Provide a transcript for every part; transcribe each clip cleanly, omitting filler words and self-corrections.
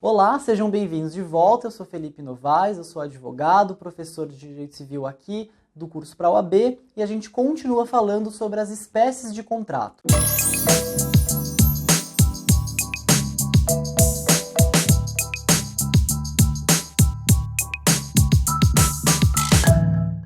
Olá, sejam bem-vindos de volta. Eu sou Felipe Novaes, eu sou advogado, professor de Direito Civil aqui do curso para a OAB e a gente continua falando sobre as espécies de contrato.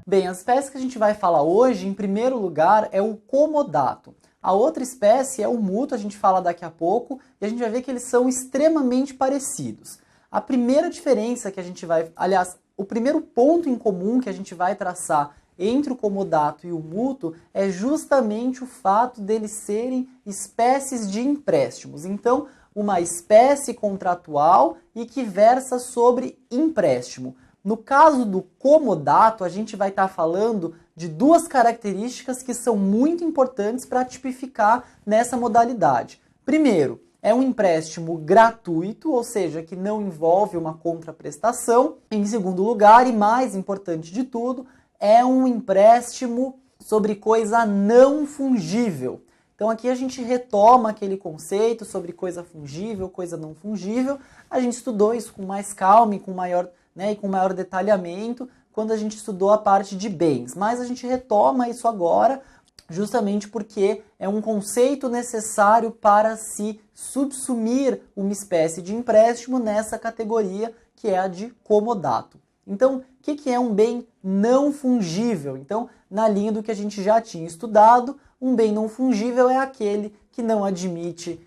Bem, as espécies que a gente vai falar hoje, em primeiro lugar, é o comodato. A outra espécie é o mútuo, a gente fala daqui a pouco, e a gente vai ver que eles são extremamente parecidos. A primeira diferença que a gente vai... Aliás, o primeiro ponto em comum que a gente vai traçar entre o comodato e o mútuo é justamente o fato deles serem espécies de empréstimos. Então, uma espécie contratual e que versa sobre empréstimo. No caso do comodato, a gente vai estar falando de duas características que são muito importantes para tipificar nessa modalidade. Primeiro, é um empréstimo gratuito, ou seja, que não envolve uma contraprestação. Em segundo lugar, e mais importante de tudo, é um empréstimo sobre coisa não fungível. Então aqui a gente retoma aquele conceito sobre coisa fungível, coisa não fungível. A gente estudou isso com mais calma e com maior detalhamento quando a gente estudou a parte de bens. Mas a gente retoma isso agora justamente porque é um conceito necessário para se subsumir uma espécie de empréstimo nessa categoria que é a de comodato. Então, o que é um bem não fungível? Então, na linha do que a gente já tinha estudado, um bem não fungível é aquele que não admite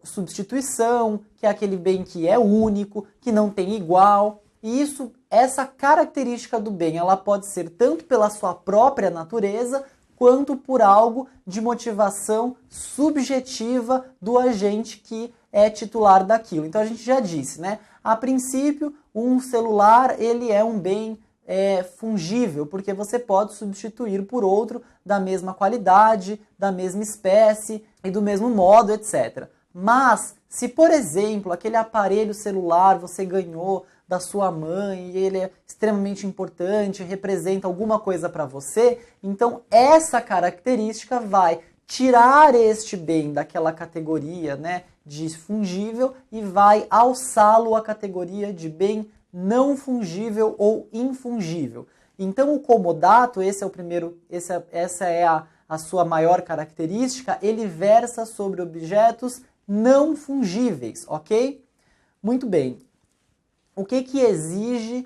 substituição, que é aquele bem que é único, que não tem igual. E essa característica do bem, ela pode ser tanto pela sua própria natureza, quanto por algo de motivação subjetiva do agente que é titular daquilo. Então a gente já disse, né? A princípio, um celular ele é um bem fungível, porque você pode substituir por outro da mesma qualidade, da mesma espécie e do mesmo modo, etc. Mas, se por exemplo, aquele aparelho celular você ganhou da sua mãe e ele é extremamente importante, representa alguma coisa para você, então essa característica vai tirar este bem daquela categoria, né, de fungível e vai alçá-lo à categoria de bem não fungível ou infungível. Então o comodato, essa é a sua maior característica, ele versa sobre objetos não fungíveis, ok? Muito bem. O que exige,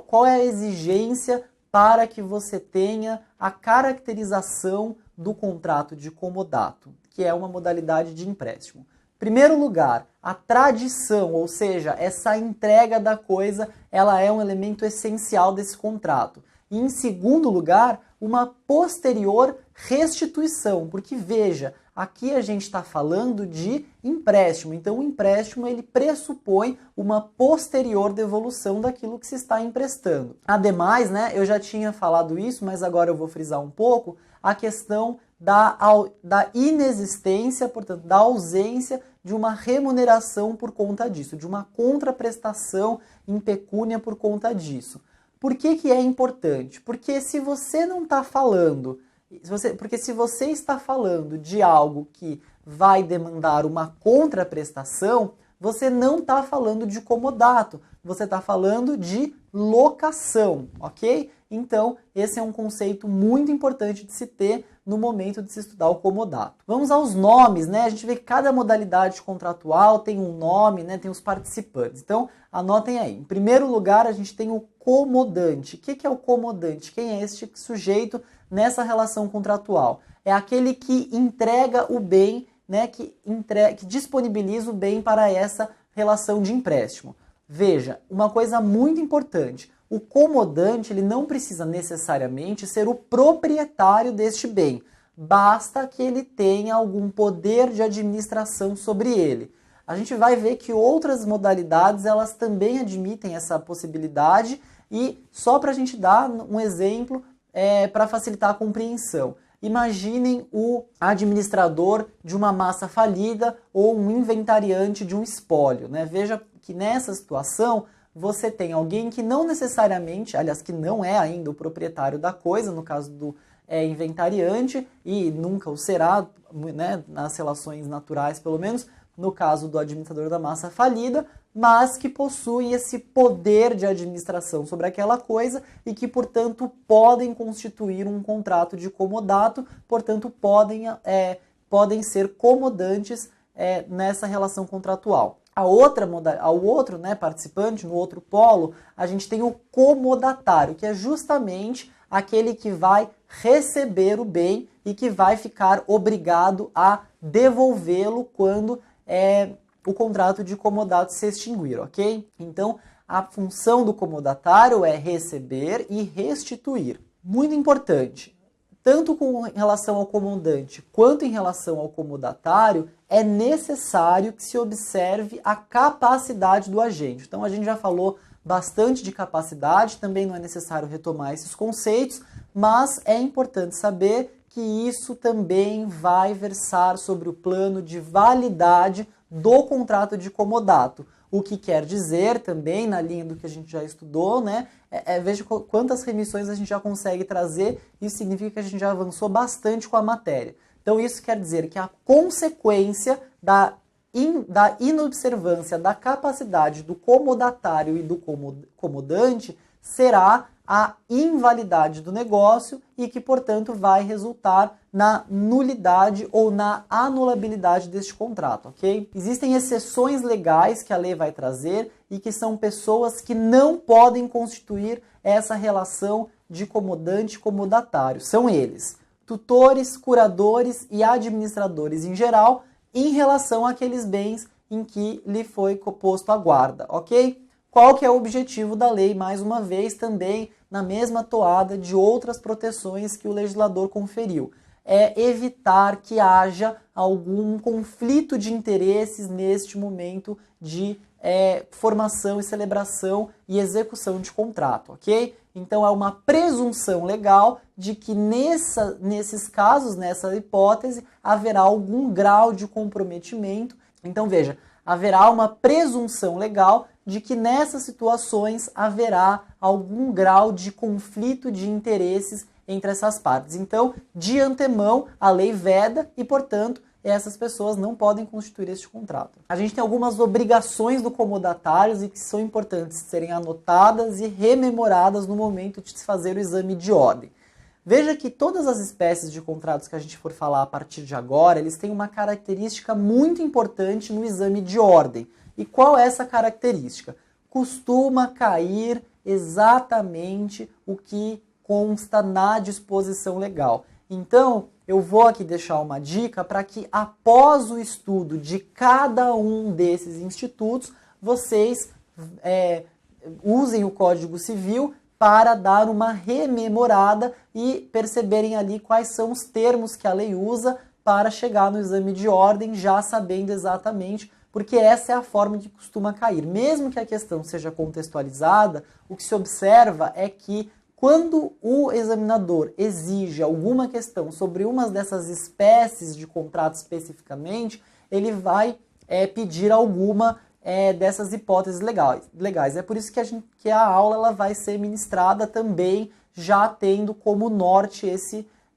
qual é a exigência para que você tenha a caracterização do contrato de comodato, que é uma modalidade de empréstimo? Em primeiro lugar, a tradição, ou seja, essa entrega da coisa, ela é um elemento essencial desse contrato. E em segundo lugar, uma posterior restituição, porque veja, aqui a gente está falando de empréstimo, então o empréstimo ele pressupõe uma posterior devolução daquilo que se está emprestando. Ademais, né, eu já tinha falado isso, mas agora eu vou frisar um pouco, a questão da inexistência, portanto, da ausência de uma remuneração por conta disso, de uma contraprestação em pecúnia por conta disso. Por que é importante? Porque se você não está falando... Porque se você está falando de algo que vai demandar uma contraprestação, você não está falando de comodato, você está falando de locação, ok? Então, esse é um conceito muito importante de se ter no momento de se estudar o comodato. Vamos aos nomes, né? A gente vê que cada modalidade contratual tem um nome, né? Tem os participantes. Então, anotem aí. Em primeiro lugar, a gente tem o comodante. O que é o comodante? Quem é este sujeito nessa relação contratual? É aquele que entrega o bem, né, que disponibiliza o bem para essa relação de empréstimo. Veja, uma coisa muito importante, o comodante ele não precisa necessariamente ser o proprietário deste bem, basta que ele tenha algum poder de administração sobre ele. A gente vai ver que outras modalidades elas também admitem essa possibilidade e só para a gente dar um exemplo para facilitar a compreensão. Imaginem o administrador de uma massa falida ou um inventariante de um espólio, né? Veja que nessa situação você tem alguém que não necessariamente, aliás, que não é ainda o proprietário da coisa, no caso do inventariante, e nunca o será, né, nas relações naturais pelo menos, no caso do administrador da massa falida, mas que possuem esse poder de administração sobre aquela coisa e que, portanto, podem constituir um contrato de comodato, portanto, podem ser comodantes nessa relação contratual. Ao outro participante, no outro polo, a gente tem o comodatário, que é justamente aquele que vai receber o bem e que vai ficar obrigado a devolvê-lo quando o contrato de comodato se extinguir, ok? Então, a função do comodatário é receber e restituir. Muito importante, tanto com relação ao comandante quanto em relação ao comodatário, é necessário que se observe a capacidade do agente. Então, a gente já falou bastante de capacidade, também não é necessário retomar esses conceitos, mas é importante saber que isso também vai versar sobre o plano de validade do contrato de comodato. O que quer dizer também, na linha do que a gente já estudou, né? Veja quantas remissões a gente já consegue trazer, isso significa que a gente já avançou bastante com a matéria. Então isso quer dizer que a consequência da inobservância da capacidade do comodatário e do comodante será a invalidade do negócio e que, portanto, vai resultar na nulidade ou na anulabilidade deste contrato, ok? Existem exceções legais que a lei vai trazer e que são pessoas que não podem constituir essa relação de comodante e comodatário. São eles: tutores, curadores e administradores em geral, em relação àqueles bens em que lhe foi posto a guarda, ok? Qual que é o objetivo da lei? Mais uma vez, também na mesma toada de outras proteções que o legislador conferiu. É evitar que haja algum conflito de interesses neste momento de formação e celebração e execução de contrato, ok? Então é uma presunção legal de que nesses casos, nessa hipótese, haverá algum grau de comprometimento. Então veja, haverá uma presunção legal de que nessas situações haverá algum grau de conflito de interesses entre essas partes. Então, de antemão, a lei veda e, portanto, essas pessoas não podem constituir este contrato. A gente tem algumas obrigações do comodatário e que são importantes serem anotadas e rememoradas no momento de se fazer o exame de ordem. Veja que todas as espécies de contratos que a gente for falar a partir de agora, eles têm uma característica muito importante no exame de ordem. E qual é essa característica? Costuma cair exatamente o que consta na disposição legal. Então, eu vou aqui deixar uma dica para que após o estudo de cada um desses institutos, vocês usem o Código Civil para dar uma rememorada e perceberem ali quais são os termos que a lei usa para chegar no exame de ordem, já sabendo exatamente, porque essa é a forma que costuma cair. Mesmo que a questão seja contextualizada, o que se observa é que quando o examinador exige alguma questão sobre uma dessas espécies de contrato especificamente, ele vai pedir alguma dessas hipóteses legais. É por isso que a aula ela vai ser ministrada também, já tendo como norte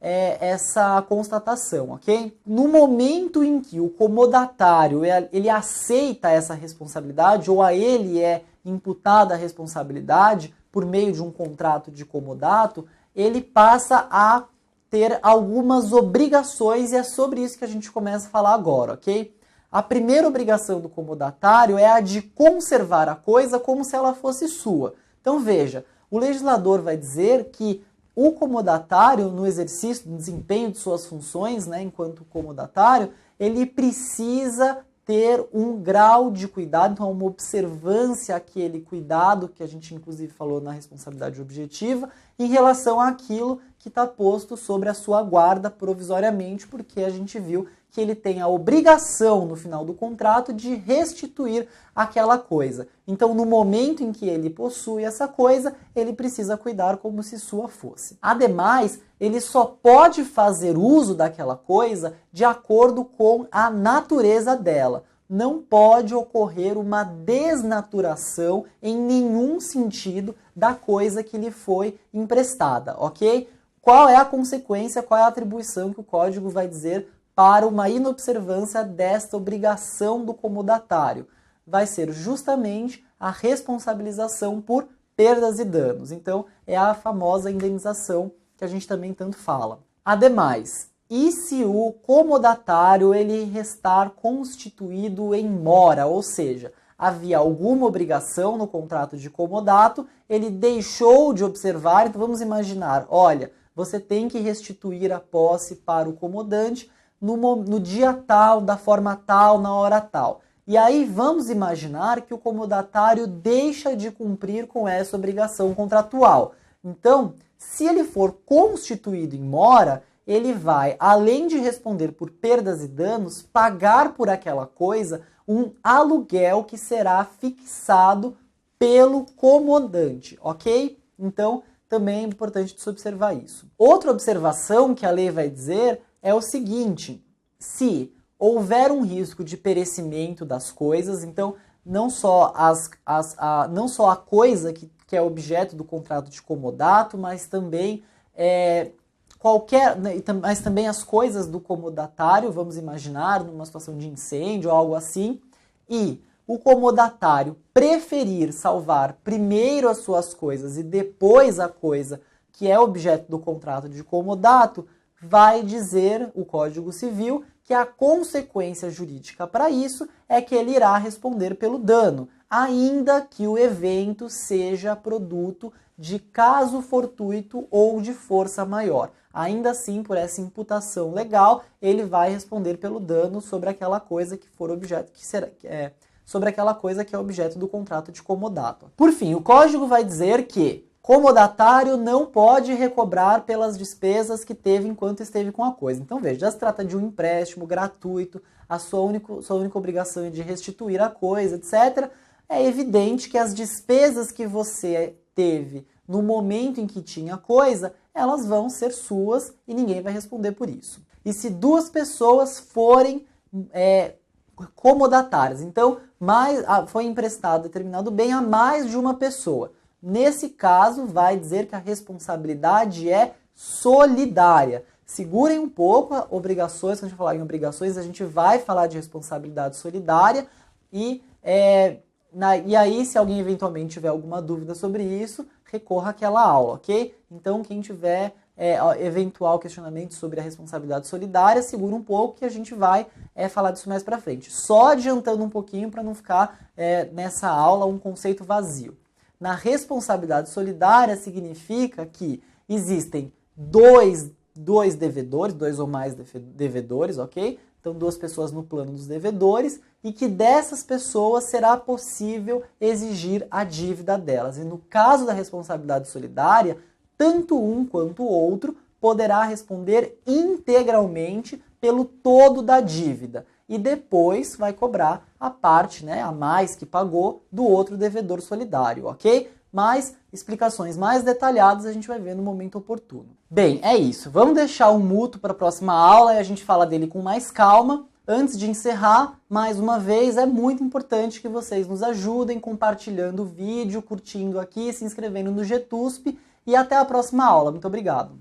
essa constatação, ok? No momento em que o comodatário ele aceita essa responsabilidade, ou a ele é imputada a responsabilidade por meio de um contrato de comodato, ele passa a ter algumas obrigações e é sobre isso que a gente começa a falar agora, ok? A primeira obrigação do comodatário é a de conservar a coisa como se ela fosse sua. Então veja, o legislador vai dizer que o comodatário, no exercício, no desempenho de suas funções, né, enquanto comodatário, ele precisa ter um grau de cuidado, então uma observância àquele cuidado, que a gente inclusive falou na responsabilidade objetiva, em relação àquilo que está posto sobre a sua guarda provisoriamente, porque a gente viu que ele tem a obrigação, no final do contrato, de restituir aquela coisa. Então, no momento em que ele possui essa coisa, ele precisa cuidar como se sua fosse. Ademais, ele só pode fazer uso daquela coisa de acordo com a natureza dela. Não pode ocorrer uma desnaturação em nenhum sentido da coisa que lhe foi emprestada, ok? Qual é a consequência, qual é a atribuição que o Código vai dizer para uma inobservância desta obrigação do comodatário? vai ser justamente a responsabilização por perdas e danos. Então, é a famosa indenização que a gente também tanto fala. Ademais, e se o comodatário ele restar constituído em mora, ou seja, havia alguma obrigação no contrato de comodato, ele deixou de observar, então vamos imaginar, olha, você tem que restituir a posse para o comodante no dia tal, da forma tal, na hora tal. E aí vamos imaginar que o comodatário deixa de cumprir com essa obrigação contratual. Então, se ele for constituído em mora, ele vai, além de responder por perdas e danos, pagar por aquela coisa um aluguel que será fixado pelo comodante, ok? Então, também é importante se observar isso. Outra observação que a lei vai dizer é o seguinte: se houver um risco de perecimento das coisas, então não só a coisa que é objeto do contrato de comodato, mas também mas também as coisas do comodatário, vamos imaginar, numa situação de incêndio ou algo assim, e o comodatário preferir salvar primeiro as suas coisas e depois a coisa que é objeto do contrato de comodato, vai dizer o Código Civil que a consequência jurídica para isso é que ele irá responder pelo dano, ainda que o evento seja produto de caso fortuito ou de força maior. Ainda assim, por essa imputação legal, ele vai responder pelo dano sobre aquela coisa que for objeto, sobre aquela coisa que é objeto do contrato de comodato. Por fim, o Código vai dizer que comodatário não pode recobrar pelas despesas que teve enquanto esteve com a coisa. Então veja, já se trata de um empréstimo gratuito, a sua única obrigação é de restituir a coisa, etc. É evidente que as despesas que você teve no momento em que tinha a coisa, elas vão ser suas e ninguém vai responder por isso. E se duas pessoas forem comodatárias, então foi emprestado determinado bem a mais de uma pessoa. Nesse caso, vai dizer que a responsabilidade é solidária. Segurem um pouco obrigações, quando a gente falar em obrigações, a gente vai falar de responsabilidade solidária e aí, se alguém eventualmente tiver alguma dúvida sobre isso, recorra àquela aula, ok? Então, quem tiver eventual questionamento sobre a responsabilidade solidária, segura um pouco que a gente vai falar disso mais pra frente. Só adiantando um pouquinho para não ficar nessa aula um conceito vazio. Na responsabilidade solidária significa que existem dois devedores, dois ou mais devedores, ok? Então, duas pessoas no plano dos devedores, e que dessas pessoas será possível exigir a dívida delas. E no caso da responsabilidade solidária, tanto um quanto o outro poderá responder integralmente pelo todo da dívida. E depois vai cobrar a parte, a mais que pagou do outro devedor solidário, ok? Mas explicações mais detalhadas a gente vai ver no momento oportuno. Bem, é isso. Vamos deixar o mútuo para a próxima aula e a gente fala dele com mais calma. Antes de encerrar, mais uma vez, é muito importante que vocês nos ajudem compartilhando o vídeo, curtindo aqui, se inscrevendo no GTUSP e até a próxima aula. Muito obrigado!